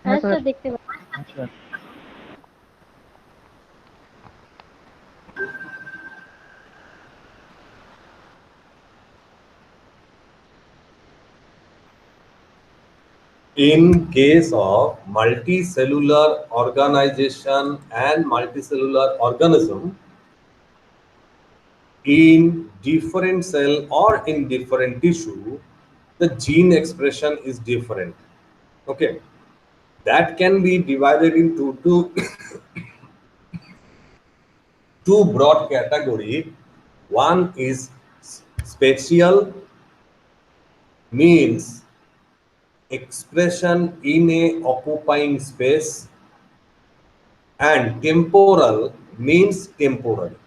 হ্যাঁ sir. Sir, দেখতে পাচ্ছি। আচ্ছা। In case of multicellular organization and multicellular organism, in different cell or in different tissue, the gene expression is different. Okay, that can be divided into two broad category. One is spatial, means expression in a occupying space, and temporal means temporary.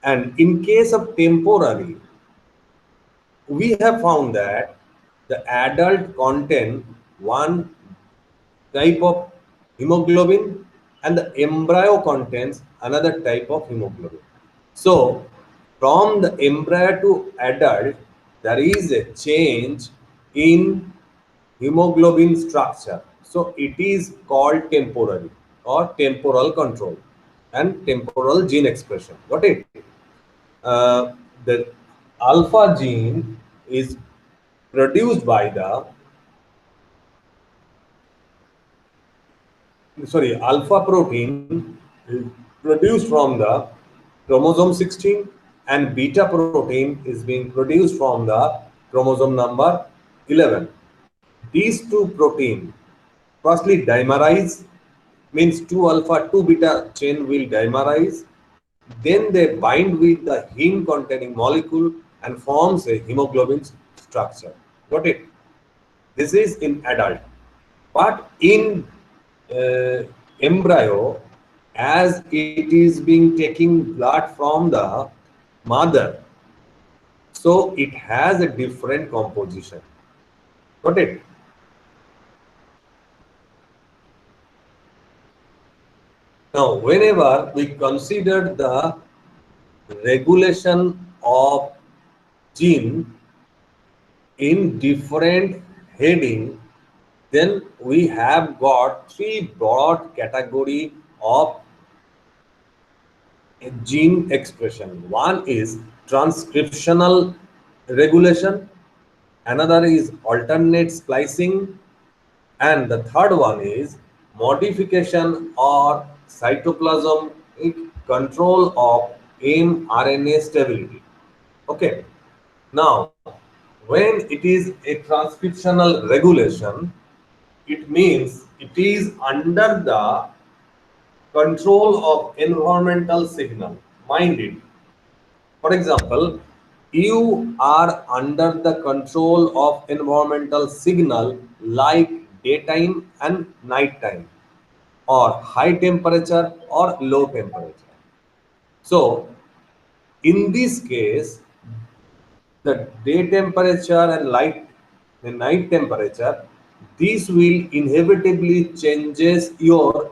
And in case of temporary, we have found that the adult contain one type of hemoglobin and the embryo contains another type of hemoglobin. So, from the embryo to adult, there is a change in hemoglobin structure. So, it is called temporary or temporal control and temporal gene expression. Got it? The alpha gene is produced by the alpha protein is produced from the chromosome 16, and beta protein is being produced from the chromosome number 11. These two protein firstly dimerize, means 2 alpha 2 beta chain will dimerize, then they bind with the heme containing molecule and forms a hemoglobin structure. Got it? This is in adult. But in embryo, as it is being taking blood from the mother, so it has a different composition. Got it? Now, whenever we consider the regulation of gene in different heading, then we have got three broad category of gene expression. One is transcriptional regulation, another is alternate splicing, and the third one is modification or cytoplasmic control of mRNA stability. Okay. Now, when it is a transcriptional regulation, it means it is under the control of environmental signal. Mind it. For example, you are under the control of environmental signal like daytime and nighttime, or high temperature or low temperature. So, in this case, the day temperature and the night temperature, this will inevitably changes your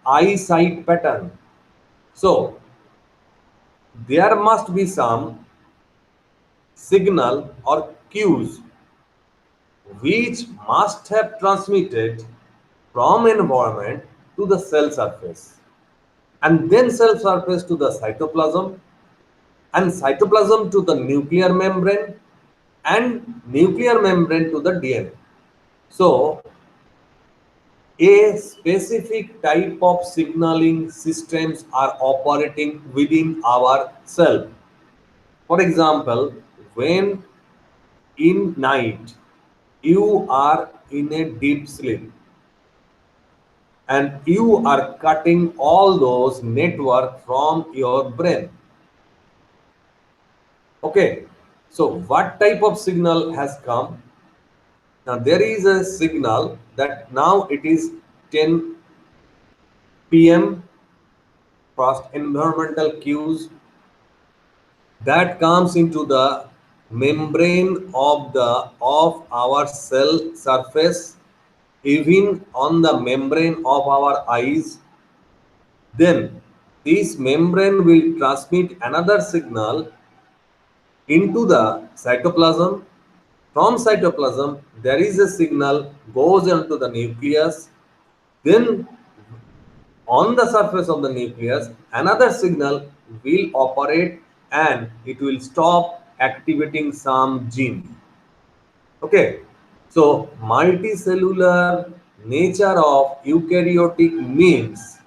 eyesight pattern. So, there must be some signal or cues which must have transmitted from environment to the cell surface, and then cell surface to the cytoplasm, and cytoplasm to the nuclear membrane, and nuclear membrane to the DNA. So, a specific type of signaling systems are operating within our cell. For example, when in night you are in a deep sleep and you are cutting all those network from your brain. Okay, so what type of signal has come? Now there is a signal that now it is 10 p.m. First environmental cues that comes into the membrane of our cell surface, even on the membrane of our eyes. Then this membrane will transmit another signal into the cytoplasm. From cytoplasm, there is a signal goes into the nucleus. Then on the surface of the nucleus, another signal will operate and it will stop activating some gene. Okay, so multicellular nature of eukaryotic means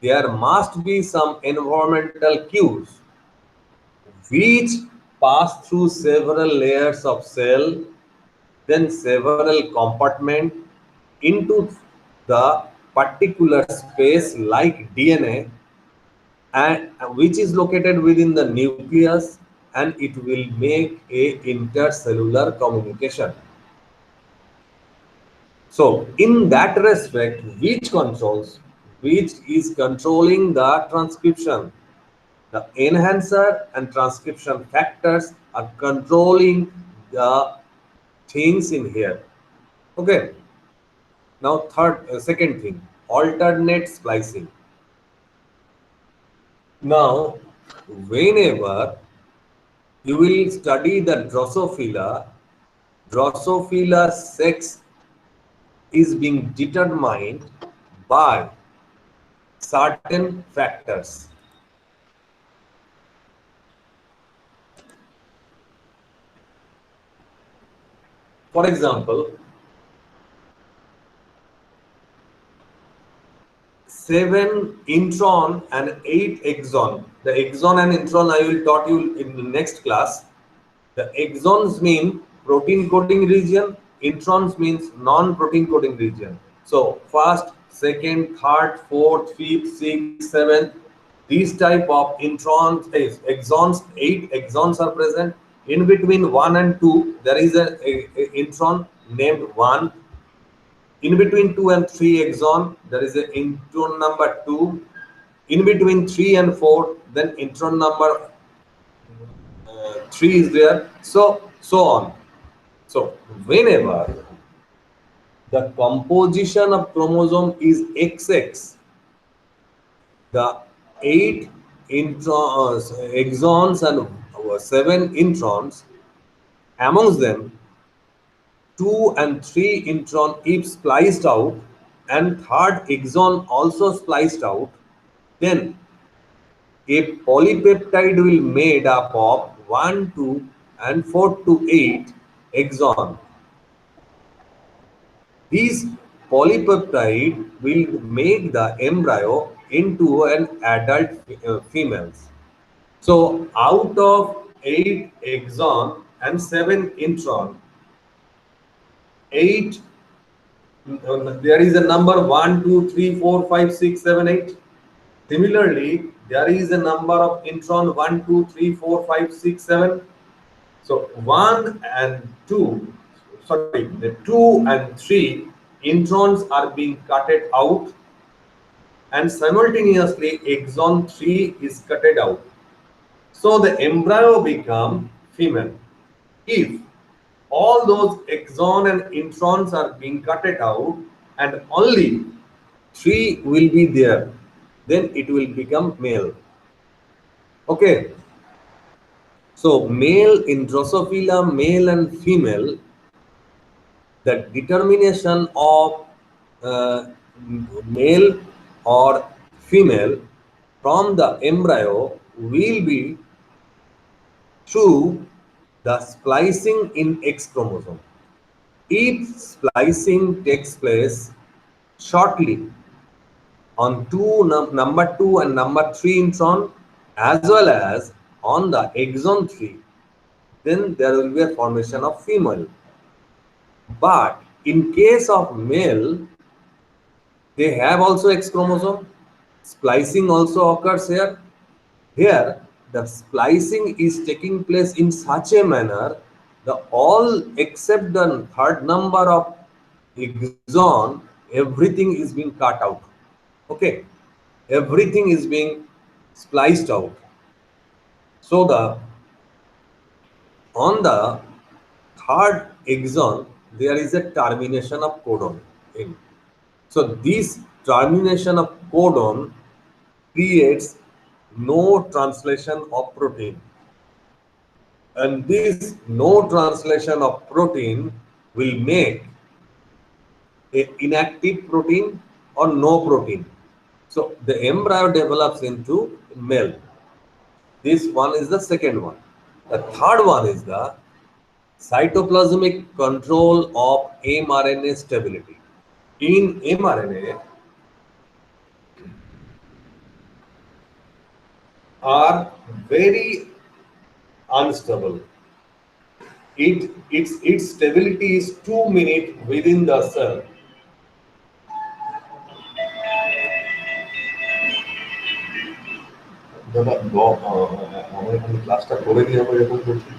there must be some environmental cues which pass through several layers of cell, then several compartments into the particular space like DNA, and which is located within the nucleus, and it will make a intercellular communication. So in that respect, which is controlling the transcription? The enhancer and transcription factors are controlling the things in here. Okay. Now second thing, alternate splicing. Now, whenever you will study the Drosophila sex is being determined by certain factors. For example, 7 intron and 8 exon. The exon and intron I will taught you in the next class. The exons mean protein coding region, introns means non-protein coding region. So first, second, third, fourth, fifth, sixth, seventh, these type of introns, exons, 8 exons are present. In between 1 and 2, there is a intron named 1. In between 2 and 3 exon, there is an intron number 2. In between 3 and 4, then intron number 3 is there, so on. So whenever the composition of chromosome is XX, the 8 exons and 7 introns, amongst them 2 and 3 intron if spliced out and third exon also spliced out, then a polypeptide will made up of 1, 2 and 4 to 8 exon. These polypeptide will make the embryo into an adult females. So out of 8 exon and 7 intron, 8 there is a number 1, 2, 3, 4, 5, 6, 7, 8. Similarly, there is a number of intron 1, 2, 3, 4, 5, 6, 7. So 1 and 2, sorry, the 2 and 3 introns are being cutted out, and simultaneously exon 3 is cutted out. So the embryo become female. If all those exon and introns are being cutted out and only 3 will be there, then it will become male. Okay. So male in Drosophila, male and female, the determination of uh, male or female from the embryo will be through the splicing in X chromosome. If splicing takes place shortly on number 2 and number 3 intron as well as on the exon 3, then there will be a formation of female. But in case of male, they have also X chromosome. Splicing also occurs here. Here, the splicing is taking place in such a manner the all except the third number of exon, everything is being cut out. Okay, everything is being spliced out. So the on the third exon there is a termination of codon in. So this termination of codon creates no translation of protein. And this no translation of protein will make a inactive protein or no protein. So the embryo develops into male. This one is the second one. The third one is the cytoplasmic control of mRNA stability. In mRNA are very unstable. Its stability is 2 minutes within the cell. দাদা আমার এখানে ক্লাসটা করে নিয়ে আমরা এরকম করছি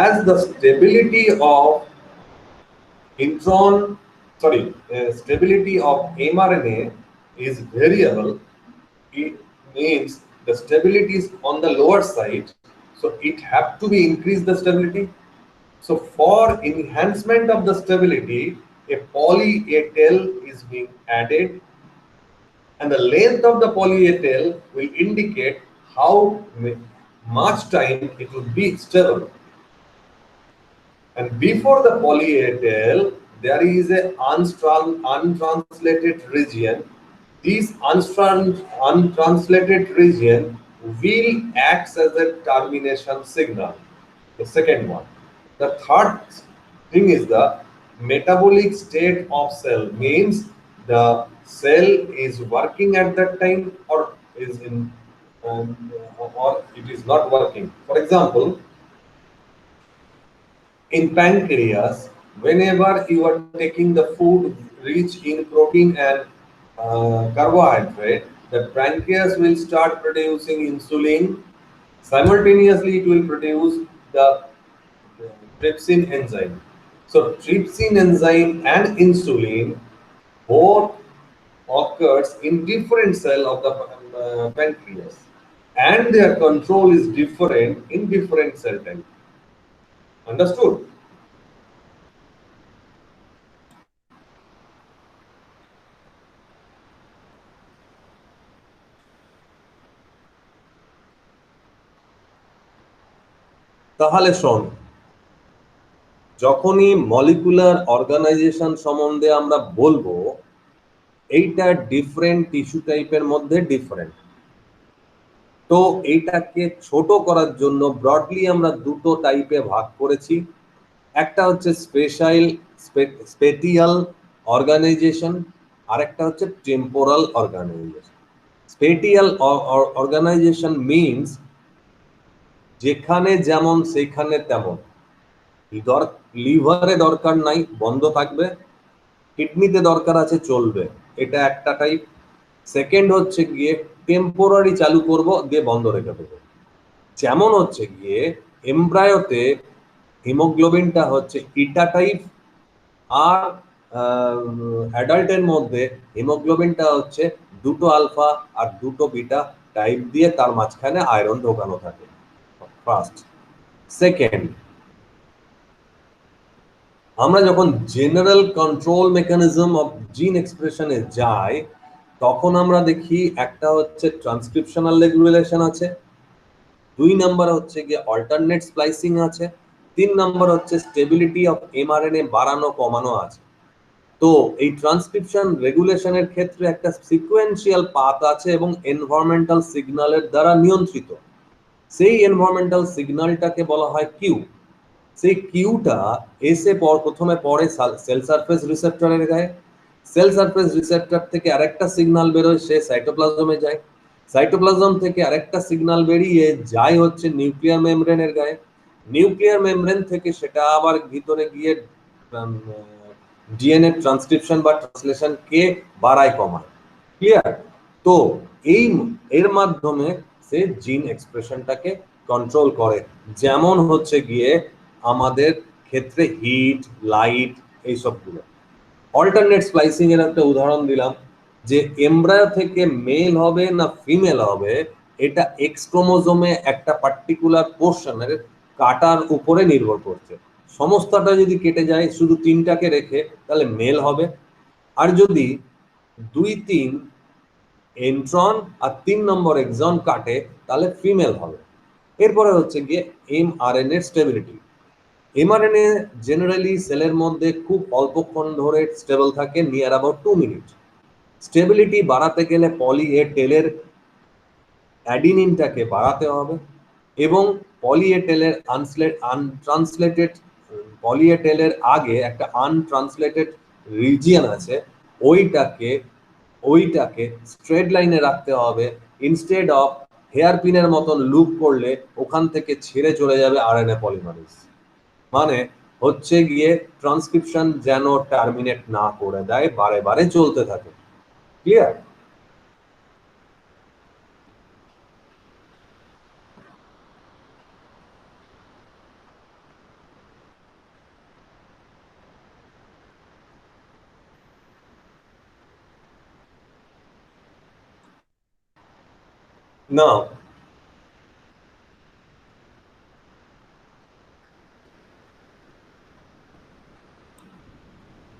as the stability of stability of mRNA is variable. It means the stability is on the lower side, so it have to be increase the stability. So for enhancement of the stability, a poly A tail is being added, and the length of the poly A tail will indicate how much time it will be stable. And before the poly A tail, there is a untranslated region. This untranslated region will act as a termination signal. The second one. The third thing is the metabolic state of cell, means the cell is working at that time or is in or it is not working. For example, in pancreas, whenever you are taking the food rich in protein and carbohydrate, the pancreas will start producing insulin. Simultaneously, it will produce the trypsin enzyme. So, trypsin enzyme and insulin both occurs in different cell of the pancreas, and their control is different in different cell type. Understood? তাহলে শোন, যখনই molecular organisation সম্বন্ধে আমরা বলবো, এইটা different tissue টাইপের মধ্যে different. তো এইটাকে ছোট করার জন্য ব্রডলি আমরা দুটো টাইপে ভাগ করেছি। একটা হচ্ছে স্পেটিয়াল অর্গানাইজেশন, আর একটা হচ্ছে টেম্পোরাল অর্গানাইজেশন। স্পেটিয়াল অর্গানাইজেশন মিনস যেখানে যেমন সেখানে তেমন। লিভারে দরকার নাই, বন্ধ থাকবে। কিডনিতে দরকার আছে, চলবে। এটা একটা টাইপ। সেকেন্ড হচ্ছে গিয়ে টেম্পোরারি চালু করব, দিয়ে বন্ধ রেখে দেবো। যেমন হচ্ছে গিয়ে এমব্রায়োতে হিমোগ্লোবিনটা হচ্ছে ইটা টাইপ, আর অ্যাডাল্টের মধ্যে হিমোগ্লোবিনটা হচ্ছে দুটো আলফা আর দুটো বিটা টাইপ দিয়ে তার মাঝখানে আয়রন ঢোকানো থাকে। ফার্স্ট। সেকেন্ড, আমরা যখন জেনারেল কন্ট্রোল মেকানিজম অফ জিন এক্সপ্রেশনে যাই, তখন আমরা দেখি একটা হচ্ছে ট্রান্সক্রিপশনাল রেগুলেশন আছে, 2 নাম্বার হচ্ছে গিয়ে অল্টারনেট স্প্লাইসিং আছে, 3 নাম্বার হচ্ছে স্টেবিলিটি অফ এমআরএনএ বাড়ানো কমানো আছে। তো এই ট্রান্সক্রিপশন রেগুলেশনের ক্ষেত্রে একটা সিকোয়েন্সিয়াল পাথ আছে এবং এনভায়রনমেন্টাল সিগন্যালের দ্বারা নিয়ন্ত্রিত। সেই এনভায়রনমেন্টাল সিগন্যালটাকে বলা হয় কিউ। সেই কিউটা এসে প্রথমে পড়ে সেল সারফেস রিসেপ্টরের গায়ে। সেল সারফেস রিসেপ্টর থেকে আরেকটা সিগন্যাল বেরোয়, সে সাইটোপ্লাজমে যায়। সাইটোপ্লাজম থেকে আরেকটা সিগন্যাল বেরিয়ে যায় হচ্ছে নিউক্লিয়ার মেমব্রেনের গায়ে। নিউক্লিয়ার মেমব্রেন থেকে সেটা আবার ভিতরে গিয়ে ডিএনএ ট্রান্সক্রিপশন বা ট্রান্সলেশন কে বাড়ায় কমায়। ক্লিয়ার? তো এর মাধ্যমে সে জিন এক্সপ্রেশনটাকে কন্ট্রোল করে। যেমন হচ্ছে গিয়ে আমাদের ক্ষেত্রে হিট, লাইট, এইসবগুলো। অল্টারনেট স্প্লাইসিং এর একটা উদাহরণ দিলাম, যে এমব্রায়ো থেকে মেল হবে না ফিমেল হবে, এটা এক্স ক্রোমোজোমে একটা পার্টিকুলার পোর্শনের কাটার উপরে নির্ভর করছে। সমস্তটা যদি কেটে যায়, শুধু 3টাকে রেখে, তাহলে মেল হবে। আর যদি 2, 3 এন্ট্রন আর 3 নম্বর এক্সন কাটে তাহলে ফিমেল হবে। এরপরে হচ্ছে গিয়ে এমআরএনএ স্টেবিলিটি। এমআরএনএ জেনারেলি সেলের মধ্যে খুব অল্পক্ষণ ধরে স্টেবল থাকে, নিয়ার অ্যাবাউট 2 মিনিট। স্টেবিলিটি বাড়াতে গেলে পলি এ টেলের অ্যাডিনিনটাকে বাড়াতে হবে এবং পলিএটেলের আনট্রান্সলেটেড পলিএটেলের আগে একটা আনট্রান্সলেটেড রিজিয়ন আছে, ওইটাকে স্ট্রেট লাইনে রাখতে হবে। ইনস্টেড অফ হেয়ার পিনের মতন লুপ করলে ওখান থেকে ছেড়ে চলে যাবে আরএনএ পলিমারেজ। মানে হচ্ছে গিয়ে ট্রান্সক্রিপশন যেন টার্মিনেট না করে দেয়, বারে বারে চলতে থাকে। ক্লিয়ার? না,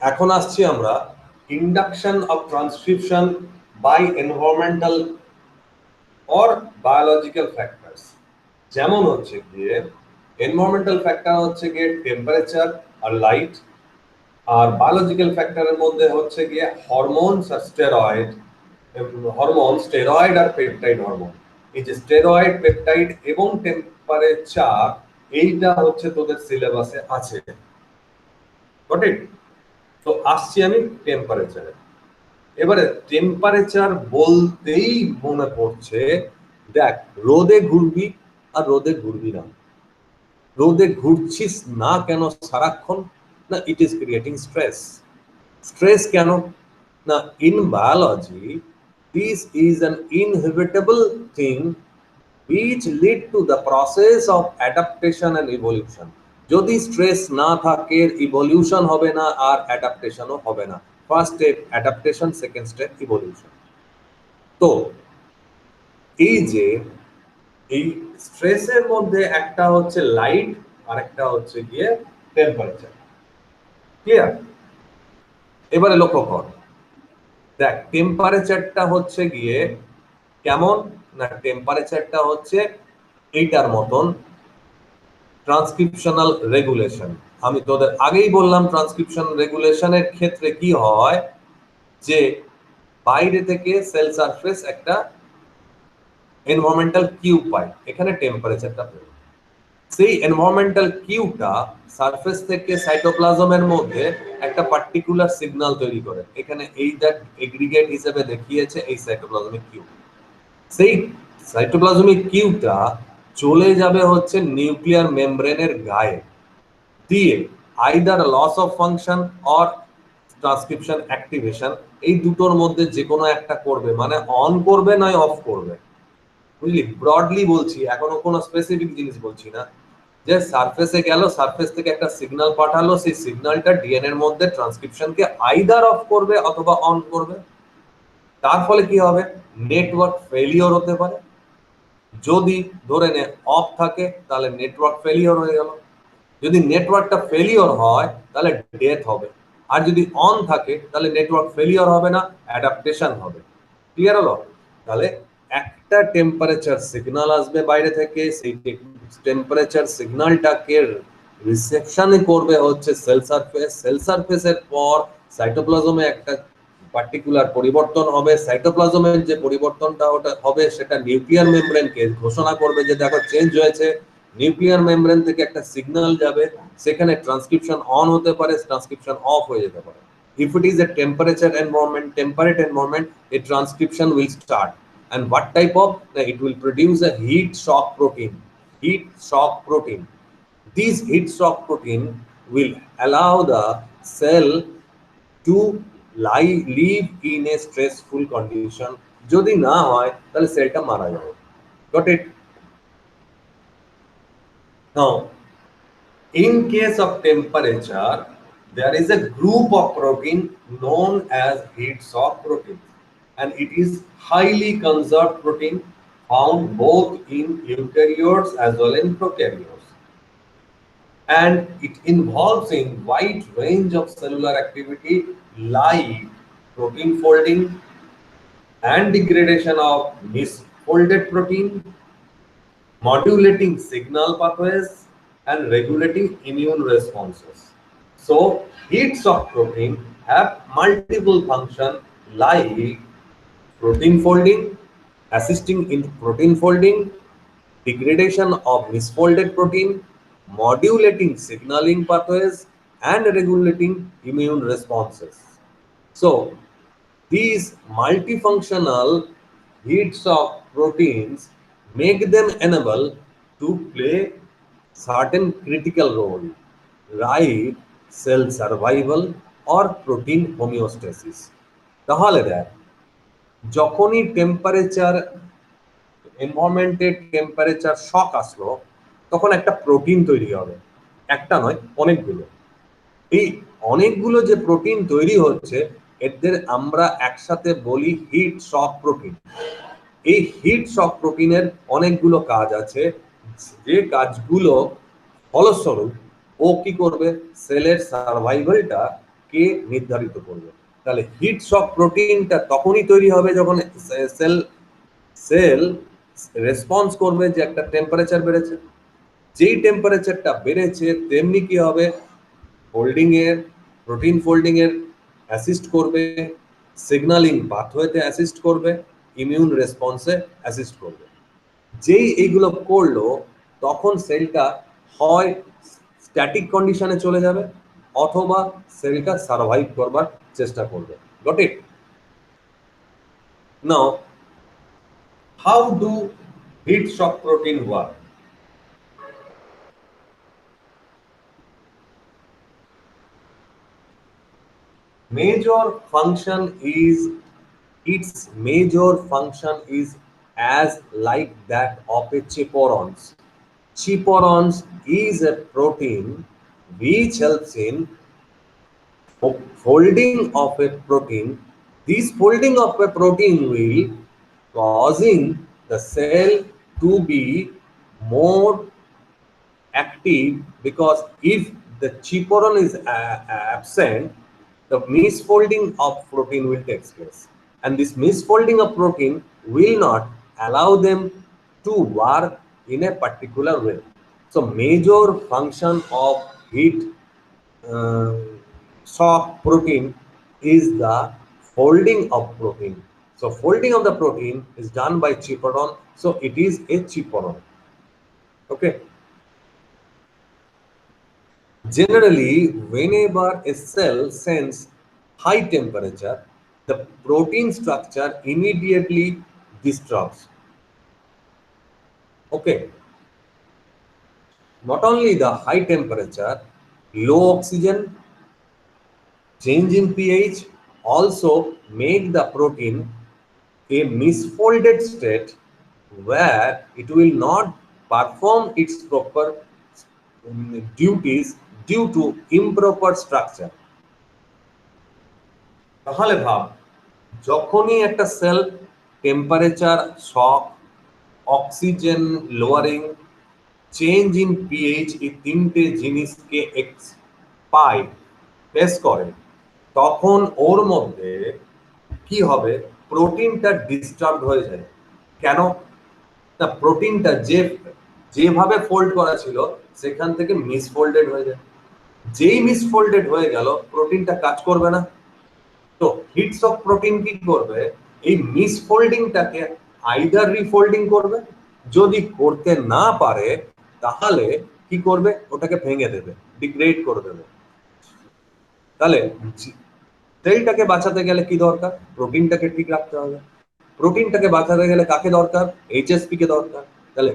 এখন আসছি আমরা induction of transcription by environmental or biological factors. যেমন হচ্ছে গিয়ে এনভায়রনমেন্টাল ফ্যাক্টর হচ্ছে গিয়ে টেম্পারেচার আর লাইট, আর বায়োলজিক্যাল ফ্যাক্টরের মধ্যে হচ্ছে গিয়ে হরমোনস আর স্টেরয়েড আর পেপটাইড হরমোন। এই যে স্টেরয়েড, পেপটাইড এবং টেম্পারেচার, এইটা হচ্ছে তোদের সিলেবাসে আছে। সঠিক? তো আসছি আমি টেম্পারেচারে। এবারে টেম্পারেচার বলতেই মনে পড়ছে, দেখ রোদে ঘুরবি আর রোদে ঘুরবি না। রোদে ঘুরছিস না কেন সারাক্ষণ? না, it is creating stress. Stress কেন? না, in biology this is an inhibitable thing which lead to the process of adaptation and evolution. যদি স্ট্রেস না থাকে, ইভলিউশন হবে না আর অ্যাডাপ্টেশনও হবে না। First step adaptation, second step evolution. তো এই যে এই স্ট্রেসের মধ্যে একটা হচ্ছে লাইট আর একটা হচ্ছে গিয়ে টেম্পারেচার। ক্লিয়ার? এবারে লক্ষ্য কর, দেখ টেম্পারেচারটা হচ্ছে গিয়ে কেমন? না, টেম্পারেচারটা হচ্ছে এইটার মতন ট্রান্সক্রিপশনাল রেগুলেশন। আমি তোদের আগেই বললাম ট্রান্সক্রিপশন রেগুলেশনের ক্ষেত্রে কি হয়, যে বাইরে থেকে সেল সারফেস একটা এনভায়রনমেন্টাল কিউ পায়, এখানে টেম্পারেচারটা পেল। সেই এনভায়রনমেন্টাল কিউটা সারফেস থেকে সাইটোপ্লাজমের মধ্যে একটা পার্টিকুলার সিগন্যাল তৈরি করে। এখানে এই দেখ এগ্রিগেট হিসেবে দেখিয়েছে এই সাইটোপ্লাজমিক কিউ। সেই সাইটোপ্লাজমিক কিউটা চলে যাবে হচ্ছে নিউক্লিয়ার মেমব্রেনের গায়ে, দিয়ে either loss of function or transcription activation, এই দুটোর মধ্যে যে কোনো একটা করবে, মানে অন করবে নয় অফ করবে। বুঝলি? ব্রডলি বলছি, এখনো কোনো স্পেসিফিক জিনিস বলছি না। যে সারফেসে গেল, সারফেস থেকে একটা সিগন্যাল পাঠালো, সেই সিগন্যালটা ডিএনএর মধ্যে ট্রান্সক্রিপশনকে আইদার অফ করবে অথবা অন করবে। তার ফলে কি হবে? নেটওয়ার্ক ফেলিওর হতে পারে। যদি ধরে নে অফ থাকে তাহলে নেটওয়ার্ক ফেলিওর হয়ে গেল। যদি নেটওয়ার্কটা ফেলিওর হয় তাহলে ডেথ হবে। আর যদি অন থাকে তাহলে নেটওয়ার্ক ফেলিওর হবে না, অ্যাডাপ্টেশন হবে। ক্লিয়ার হলো? তাহলে একটা টেম্পারেচার সিগন্যাল আসবে বাইরে থেকে, সেই টেম্পারেচার সিগন্যালটাকে রিসেপশন করবে হচ্ছে সেল সারফেস। সেল সারফেসের পর সাইটোপ্লাজমে একটা পার্টিকুলার পরিবর্তন হবে। সাইটোপ্লাজমের যে পরিবর্তনটা ওটা হবে, সেটা নিউক্লিয়ার মেমব্রেনকে ঘোষণা করবে যে দেখো চেঞ্জ হয়েছে। নিউক্লিয়ার মেমব্রেন থেকে একটা সিগন্যাল যাবে, সেখানে ট্রান্সক্রিপশন অন হতে পারে, ট্রান্সক্রিপশন অফ হয়ে যেতে পারে। If it is a temperature environment, temperate environment, a transcription will start. And what type of? It will produce a heat shock protein. Heat shock protein. This heat shock protein will allow the cell to live in a stressful condition. যদি না হয় তাহলে সেলটা মারা যাবে। Got it? Now, in case of temperature, there is a group of protein known as heat shock protein, and it is highly conserved protein found both in eukaryotes as well in prokaryotes, and it involves in wide range of cellular activity like protein folding, and degradation of misfolded protein, modulating signal pathways, and regulating immune responses. So, heat shock protein have multiple functions like protein folding, assisting in protein folding, degradation of misfolded protein, modulating signaling pathways, and regulating immune responses. So, these multifunctional heat shock proteins make them enable to play certain critical role, like cell survival or protein homeostasis. তাহলে দেখ যখনই temperature এনভায়রনমেন্টের temperature শক আসলো তখন একটা protein তৈরি হবে, একটা নয় অনেকগুলো। এই অনেকগুলো যে প্রোটিন তৈরি হচ্ছে এদের আমরা একসাথে বলি হিট শক প্রোটিন। এই হিট শক প্রোটিনের অনেকগুলো কাজ আছে, যে কাজগুলো ফলস্বরূপ ও কি করবে, সেলের সার্ভাইভালটা কে নির্ধারিত করবে। তাহলে হিট শক প্রোটিনটা তখনই তৈরি হবে যখন সেল সেল রেসপন্স করবে যে একটা টেম্পারেচার বেড়েছে। যেই টেম্পারেচারটা বেড়েছে তেমনি কি হবে, ফোল্ডিং এর প্রোটিন ফোল্ডিং এর অ্যাসিস্ট করবে, সিগন্যালিং পাথওয়েতে অ্যাসিস্ট করবে, ইমিউন রেসপন্সে অ্যাসিস্ট করবে। যেই এইগুলো করলো তখন সেলটা হয় স্ট্যাটিক কন্ডিশনে চলে যাবে অথবা সেলটা সার্ভাইভ করবার চেষ্টা করবে। Got it? Now how do heat shock protein work? Major function is its major function is as like that of a chaperons. Chaperons is a protein which helps in folding of a protein. This folding of a protein will causing the cell to be more active, because if the chaperone is absent, the misfolding of protein will take place, and this misfolding of protein will not allow them to work in a particular way. So major function of heat uh, shock protein is the folding of protein. So folding of the protein is done by chaperone, so it is a chaperone. Okay. Generally, whenever a cell sends high temperature, the protein structure immediately disturbs. Okay. Not only the high temperature, low oxygen, change in pH also make the protein a misfolded state where it will not perform its proper duties due to improper structure. তাহলে ভাব যখনই একটা cell temperature shock, oxygen lowering, change in pH এই তিনটে জিনিসকে পায় face করে, তখন ওর মধ্যে কি হবে, প্রোটিনটা ডিস্টার্ব হয়ে যায়। কেন? না, প্রোটিনটা যেভাবে ফোল্ড করা ছিল সেখান থেকে মিসফোল্ডেড হয়ে যায়। যেই মিসফোল্ডেড হয়ে গেল প্রোটিনটা কাজ করবে না। তো হিট শক প্রোটিন কি করবে, এই মিসফোল্ডিংটাকে আইদার রিফোল্ডিং করবে, যদি করতে না পারে তাহলে কি করবে, ওটাকে ভেঙে দেবে, ডিগ্রেড করে দেবে। তাহলে সেলটাকে বাঁচাতে গেলে কি দরকার, প্রোটিনটাকে ঠিক রাখতে হবে। প্রোটিনটাকে বাঁচাতে গেলে কাকে দরকার, এইচএসপি কে দরকার। তাহলে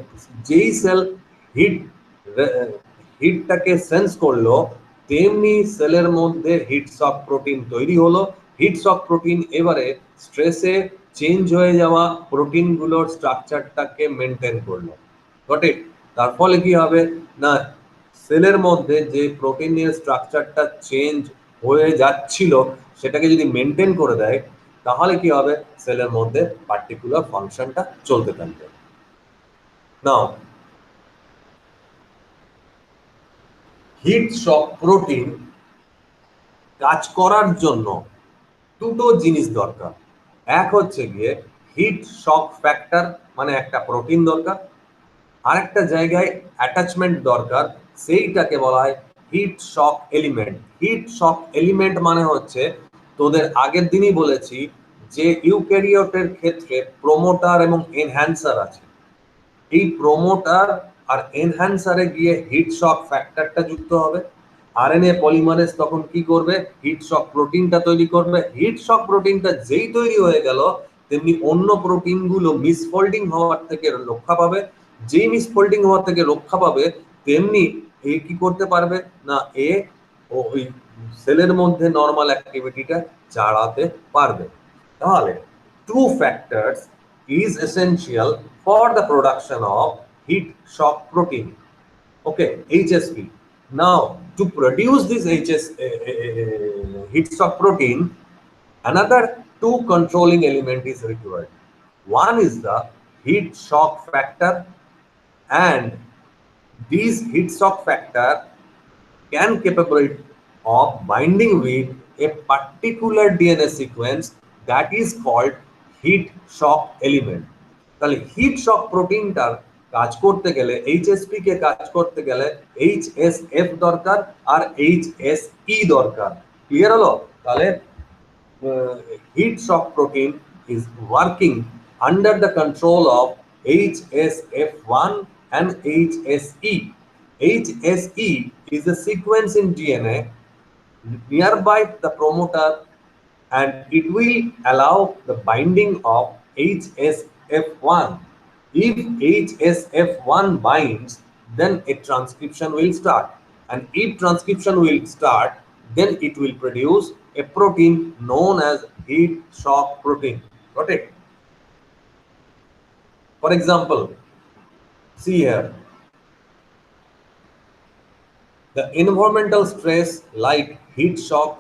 যেই সেল হিট হিটটাকে সেন্স করলো তেমনি সেলের মধ্যে হিট শক প্রোটিন তৈরি হলো। হিট শক প্রোটিন এবারে স্ট্রেসে চেঞ্জ হয়ে যাওয়া প্রোটিনগুলোর স্ট্রাকচারটাকে মেনটেন করলো। Got it? তার ফলে কি হবে না, সেলের মধ্যে যে প্রোটিনের স্ট্রাকচারটা চেঞ্জ হয়ে যাচ্ছিল সেটাকে যদি মেনটেন করে দেয় তাহলে কি হবে, সেলের মধ্যে পার্টিকুলার ফাংশনটা চলতে থাকবে। নাও হিট শক প্রোটিন কাজ করার জন্য দুটো জিনিস দরকার। এক হচ্ছে গিয়ে হিট শক ফ্যাক্টর, মানে একটা প্রোটিন দরকার, আরেকটা জায়গায় অ্যাটাচমেন্ট দরকার, সেইটাকে বলা হয় হিট শক এলিমেন্ট। হিট শক এলিমেন্ট মানে হচ্ছে, তোদের আগের দিনই বলেছি যে ইউক্যারিওটের ক্ষেত্রে প্রোমোটার এবং এনহ্যান্সার আছে। এই প্রোমোটার আর এনহ্যান্সারে গিয়ে হিট শক ফ্যাক্টরটা যুক্ত হবে। আরএনএ পলিমারেজ তখন কি করবে? হিট শক প্রোটিনটা তৈরি করবে। হিট শক প্রোটিনটা যেই তৈরি হয়ে গেল, তেমনি অন্য প্রোটিনগুলো মিসফোল্ডিং হওয়ার থেকে রক্ষা পাবে। যেই মিসফোল্ডিং হওয়ার থেকে রক্ষা পাবে, তেমনি এ কি করতে পারবে না, এ ওই সেলের মধ্যে নর্মাল অ্যাক্টিভিটিটা চালাতে পারবে। তাহলে two factors is essential for the production of heat shock protein. Okay, HSP. Now, to produce this heat shock protein, another two controlling element is required. One is the heat shock factor, and this heat shock factor can capable of binding with a particular DNA sequence that is called heat shock element. তাহলে hit শক প্রোটিনটার কাজ করতে গেলে, HSP কে কাজ করতে গেলে এইচএসএফ দরকার আর এইচএসই দরকার। Clear হলো? তাহলে heat shock protein is working under the control of HSF1 and HSE. HSE is a sequence in DNA nearby the promoter, and it will allow the binding of HSF1. If HSF1 binds, then a transcription will start, and if transcription will start, then it will produce a protein known as heat shock protein. Got it? For example, see here, the environmental stress like heat shock,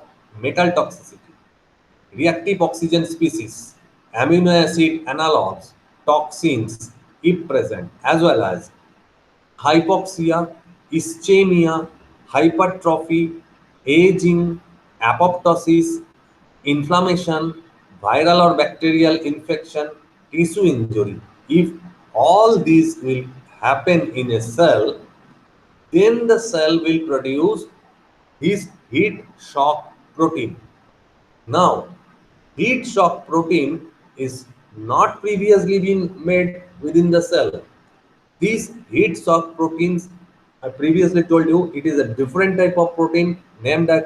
metal toxicity, reactive oxygen species, amino acid analogs, toxins, if present, as well as hypoxia, ischemia, hypertrophy, aging, apoptosis, inflammation, viral or bacterial infection, tissue injury. If all these will happen in a cell, then the cell will produce his heat shock protein. Now, heat shock protein is not previously been made within the cell. These heat shock proteins, I previously told you, it is a different type of protein named as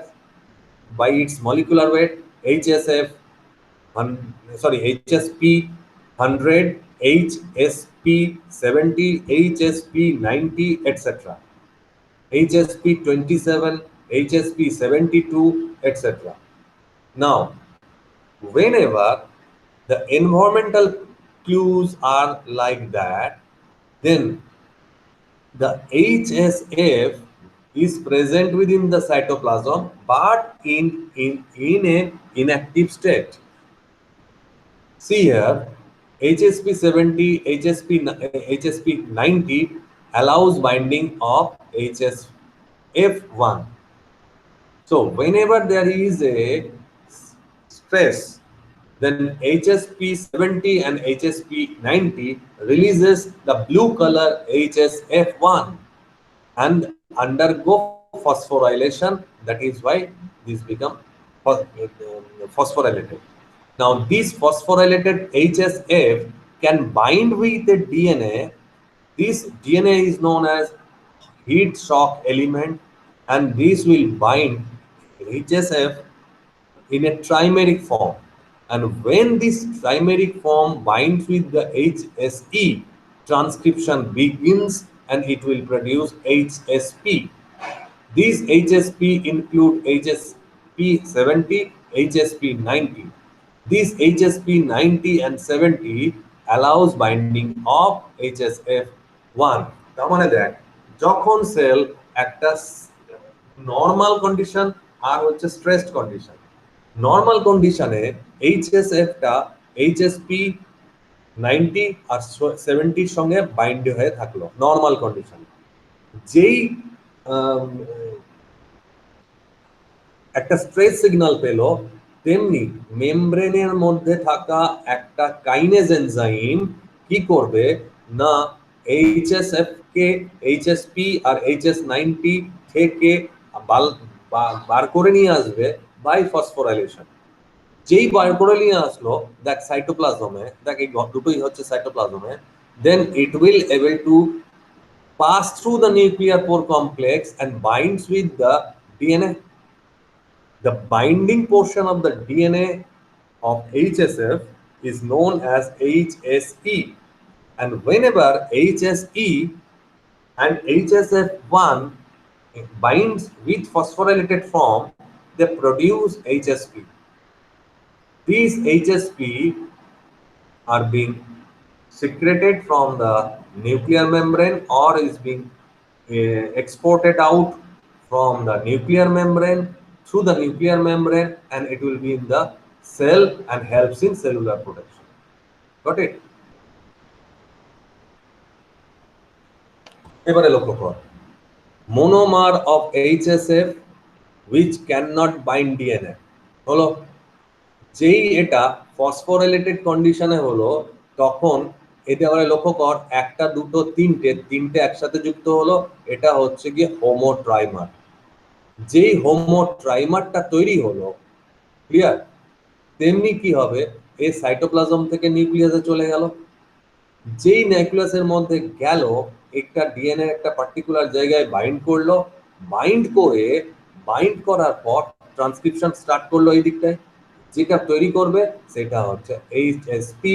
by its molecular weight HSF, HSP 100, HSP 70, HSP 90, etc. HSP 27, HSP 72, etc. Now, whenever the environmental clues are like that, then the HSF is present within the cytoplasm, but in a inactive state. See here, HSP 70, HSP 90 allows binding of HSF1. So whenever there is a stress, then HSP 70 and HSP 90 releases the blue color HSF1 and undergo phosphorylation. That is why these become phosphorylated. Now, this phosphorylated HSF can bind with the DNA. This DNA is known as heat shock element, and this will bind HSF in a trimeric form. And when this trimeric form binds with the HSE, transcription begins and it will produce HSP. These HSP include HSP 70, HSP 90. These HSP 90 and 70 allows binding of HSF1. তার মানে দেখ, যখন sell একটা normal condition আর হচ্ছে stressed condition, normal কন্ডিশনে এইচএসএফটা HSP 90 আর 70 সঙ্গে bind হয়ে থাকলো নর্মাল কন্ডিশনে। যেই একটা স্ট্রেস সিগন্যাল পেলো, তেমনি মেমব্রেনের মধ্যে থাকা একটা কাইনেজ এনজাইম কি করবে না এইচএসএফ কে এইচএসপি আর এইচএস90 থেকে বার করে নিয়ে আসবে বাই ফসফোরাইলেশন। যেই বার করে নিয়ে আসলো দেখ সাইটোপ্লাজমে, দেখ এই দুটোই হচ্ছে সাইটোপ্লাজমে, then it will able to pass through the nuclear pore complex and binds with the DNA. The binding portion of the DNA of HSF is known as HSE. And whenever HSE and HSF1 binds with phosphorylated form, they produce HSP. These HSP are being secreted from the nuclear membrane or is being exported out from the nuclear membrane through the nuclear membrane, and it will be in the cell and helps in cellular protection. Got it? এবারে লক্ষ্য কর monomer of HSF which cannot bind DNA হলো যেই এটা phosphorylated কন্ডিশনে হলো তখন এতে আবার লক্ষ্য কর একটা দুটো তিনটে একসাথে যুক্ত হলো, এটা হচ্ছে গিয়ে হোমোট্রাইমার। যেই হোমোট্রাইমারটা তৈরি হলো, ক্লিয়ার, তেমনি কি হবে এই সাইটোপ্লাজম থেকে নিউক্লিয়াসে চলে গেল, যেই নিউক্লিয়াসের মধ্যে গেল একটা ডিএনএ একটা পার্টিকুলার জায়গায় বাইন্ড করার পর ট্রান্সক্রিপশন স্টার্ট করলো এই দিকটায়, যেটা তৈরি করবে সেটা হচ্ছে এইচএসপি।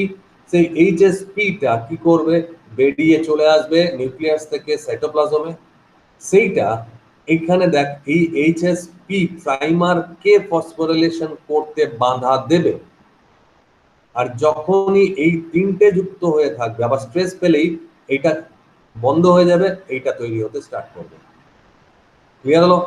সেই এইচএসপিটা কি করবে বেরিয়ে চলে আসবে নিউক্লিয়াস থেকে সাইটোপ্লাজমে, সেইটা এখানে দেখ এই এইচএসপি প্রাইমার কে ফসফোরিলেশন করতে বাধা দেবে, আর যখনই এই তিনটে যুক্ত হয়ে থাকবে আবার স্ট্রেস পেলেই এটা বন্ধ হয়ে যাবে, এইটা তৈরি হতে স্টার্ট করবে। ক্লিয়ার হলো?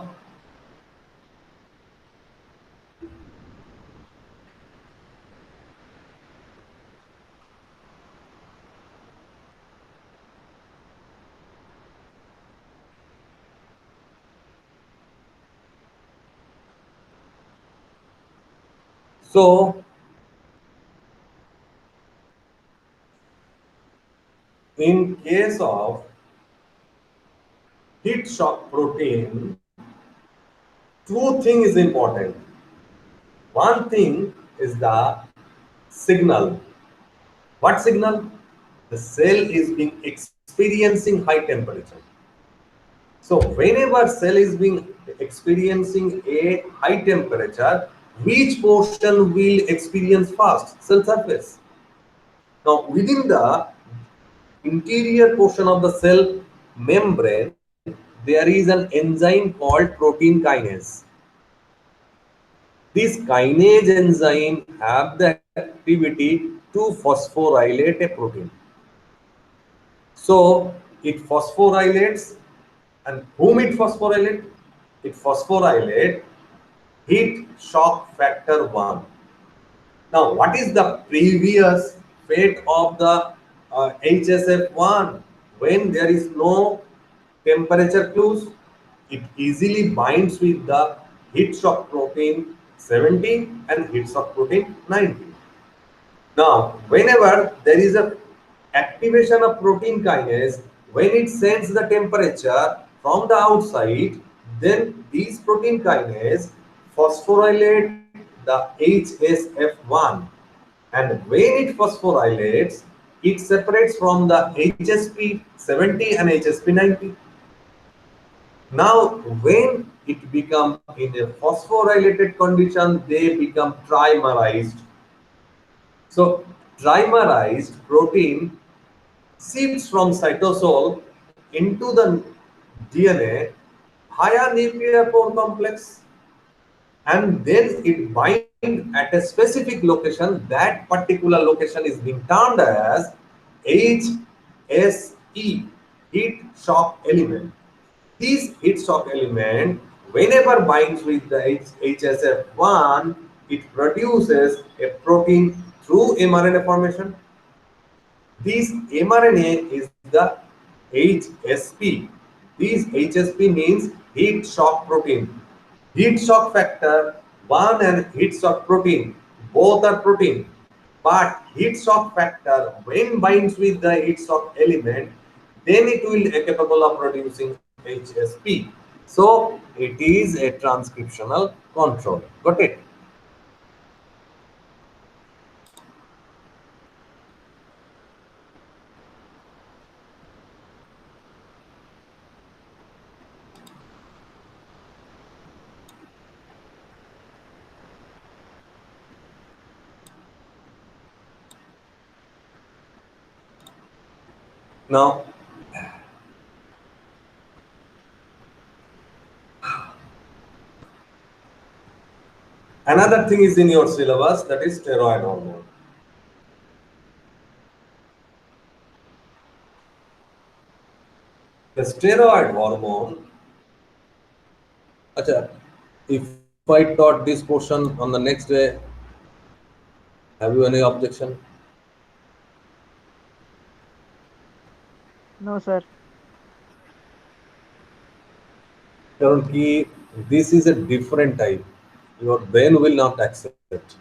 So in case of heat shock protein, two things is important. One thing is the signal. What signal? The cell is being experiencing high temperature. So whenever cell is being experiencing a high temperature, which portion will experience fast? Cell surface. Now within the interior portion of the cell membrane, there is an enzyme called protein kinase. This kinase enzyme have the activity to phosphorylate a protein. So it phosphorylates, and whom it phosphorylate? It phosphorylate heat shock factor 1. Now what is the previous fate of the HSF1 when there is no temperature clues? It easily binds with the heat shock protein 70 and heat shock protein 90. Now whenever there is a activation of protein kinase, when it sends the temperature from the outside, then these protein kinase phosphorylate the HSF1, and when it phosphorylates, it separates from the HSP70 and HSP90. Now when it become in a phosphorylated condition, they become trimerized. So trimerized protein shifts from cytosol into the DNA via nuclear pore complex, and then it binds at a specific location. That particular location is being termed as HSE, heat shock element. This heat shock element, whenever binds with the HSF1, it produces a protein through mRNA formation. This mRNA is the HSP. This HSP means heat shock protein. Heat shock factor one and heat shock protein, both are protein, but heat shock factor when binds with the heat shock element, then it will be capable of producing HSP. So it is a transcriptional control. Got it? Now, another thing is in your syllabus, that is steroid hormone. The steroid hormone, acha, if I taught this portion on the next day, have you any objection? No, sir. Because this is a different type. Your brain will not accept.